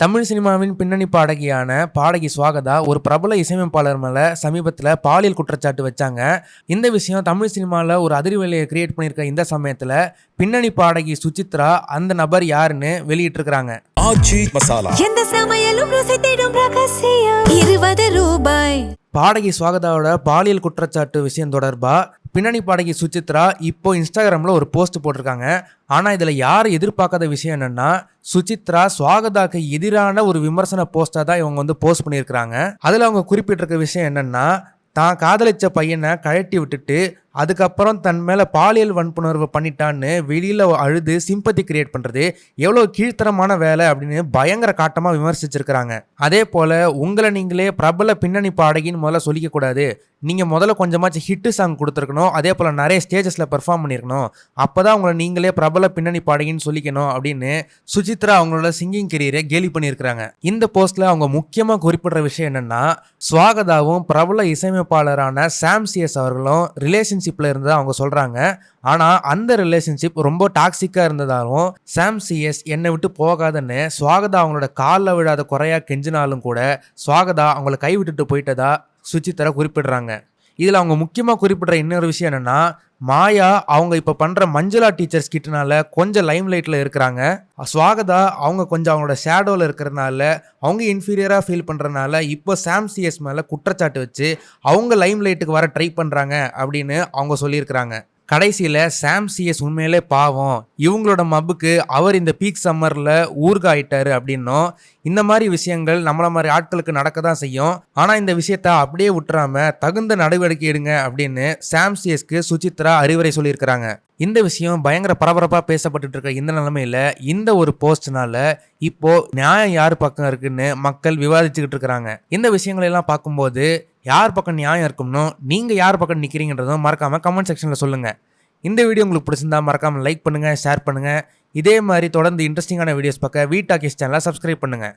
தமிழ் சினிமாவின் பின்னணி பாடகியான பாடகி சுவாகதா ஒரு பிரபல இசையமைப்பாளர் மேல சமீபத்தில் பாலியல் குற்றச்சாட்டு வச்சாங்க. இந்த விஷயம் தமிழ் சினிமாவில் ஒரு அதிர்வலையை கிரியேட் பண்ணியிருக்க இந்த சமயத்தில் பின்னணி பாடகி சுசித்ரா அந்த நபர் யாருன்னு வெளியிட்டு இருக்காங்க. ஆச்சி மசாலா எந்த சமையலும் ருசி தேடும் ரகசியம் 20 ரூபாய். பாடகி சுவாகதாவோட பாலியல் குற்றச்சாட்டு விஷயம் தொடர்பா பின்னணி பாடகி சுசித்ரா இப்போ இன்ஸ்டாகிராமில் ஒரு போஸ்ட் போட்டிருக்காங்க. ஆனால் இதில் யார் எதிர்பார்க்காத விஷயம் என்னென்னா, சுசித்ரா சுவாகதாக்கு எதிரான ஒரு விமர்சன போஸ்ட்டாக தான் இவங்க போஸ்ட் பண்ணியிருக்கிறாங்க. அதில் அவங்க குறிப்பிட்டிருக்க விஷயம் என்னென்னா, தான் காதலிச்ச பையனை கழட்டி விட்டுட்டு அதுக்கப்புறம் தன் மேலே பாலியல் வன்புணர்வு பண்ணிட்டான்னு வெளியில் அழுது சிம்பத்தி கிரியேட் பண்ணுறது எவ்வளோ கீழ்த்தரமான வேலை அப்படின்னு பயங்கர காட்டமாக விமர்சிச்சிருக்கிறாங்க. அதே போல் உங்களை நீங்களே பிரபல பின்னணி பாடகின்னு முதல்ல சொல்லிக்கக்கூடாது, நீங்கள் முதல்ல கொஞ்சமாச்சு ஹிட்டு சாங் கொடுத்துருக்கணும், அதே போல் நிறைய ஸ்டேஜஸில் பெர்ஃபார்ம் பண்ணியிருக்கணும், அப்போ தான் உங்களை நீங்களே பிரபல பின்னணி பாடகின்னு சொல்லிக்கணும் அப்படின்னு சுசித்ரா அவங்களோட சிங்கிங் கெரியரை கேலி பண்ணியிருக்கிறாங்க. இந்த போஸ்ட்டில் அவங்க முக்கியமாக குறிப்பிடுற விஷயம் என்னென்னா, சுவாகதாவும் பிரபல இசையமைப்பாளரான சாம் சிஎஸ் அவர்களும் ரிலேஷன்ஷிப்பில் இருந்ததை அவங்க சொல்கிறாங்க. ஆனால் அந்த ரிலேஷன்ஷிப் ரொம்ப டாக்ஸிக்காக இருந்ததாலும் சாம் சிஎஸ் என்னை விட்டு போகாதன்னு சுவாகதா அவங்களோட காலில் விழாத குறையாக கெஞ்சினாலும் கூட சுவாகதா அவங்கள கைவிட்டுட்டு போயிட்டதா சுசித்ரா குறிப்பிடுறாங்க. இதில் அவங்க முக்கியமாக குறிப்பிடுற இன்னொரு விஷயம் என்னென்னா, மாயா அவங்க இப்போ பண்ணுற மஞ்சுளா டீச்சர்ஸ் கிட்டனால கொஞ்சம் லைம் லைட்டில் இருக்கிறாங்க. சுவாகதா அவங்க கொஞ்சம் அவங்களோட ஷேடோவில் இருக்கிறதுனால அவங்க இன்ஃபீரியராக ஃபீல் பண்ணுறதுனால இப்போ சாம் சிஎஸ் மேலே குற்றச்சாட்டு வச்சு அவங்க லைம் லைட்டுக்கு வர ட்ரை பண்ணுறாங்க அப்படின்னு அவங்க சொல்லியிருக்கிறாங்க. கடைசியில் சாம் சிஎஸ் உண்மையிலே பாவம், இவங்களோட மப்புக்கு அவர் இந்த பீக் சம்மரில் ஊர்காயிட்டாரு அப்படின்னும், இந்த மாதிரி விஷயங்கள் நம்மள மாதிரி ஆட்களுக்கு நடக்க தான் செய்யும், ஆனால் இந்த விஷயத்த அப்படியே விட்டுறாம தகுந்த நடவடிக்கை எடுங்க அப்படின்னு சாம் சிஎஸ்க்கு சுசித்ரா அறிவுரை சொல்லியிருக்கிறாங்க. இந்த விஷயம் பயங்கர பரபரப்பாக பேசப்பட்டு இருக்க இந்த நிலைமையில் இந்த ஒரு போஸ்ட்னால இப்போ நியாயம் யார் பக்கம் இருக்குன்னு மக்கள் விவாதிச்சுக்கிட்டு இருக்கிறாங்க. இந்த விஷயங்களெல்லாம் பார்க்கும்போது யார் பக்கம் நியாயம் இருக்கும்னோ நீங்கள் யார் பக்கம் நிற்கிறீங்கன்றதும் மறக்காமல் கமெண்ட் செக்ஷனில் சொல்லுங்கள். இந்த வீடியோ உங்களுக்கு பிடிச்சிருந்தா மறக்காமல் லைக் பண்ணுங்கள், ஷேர் பண்ணுங்கள். இதே மாதிரி தொடர்ந்து இன்ட்ரெஸ்டிங்கான வீடியோஸ் பார்க்க வீ டாக்கீஸ் சேனலை சப்ஸ்கிரைப் பண்ணுங்கள்.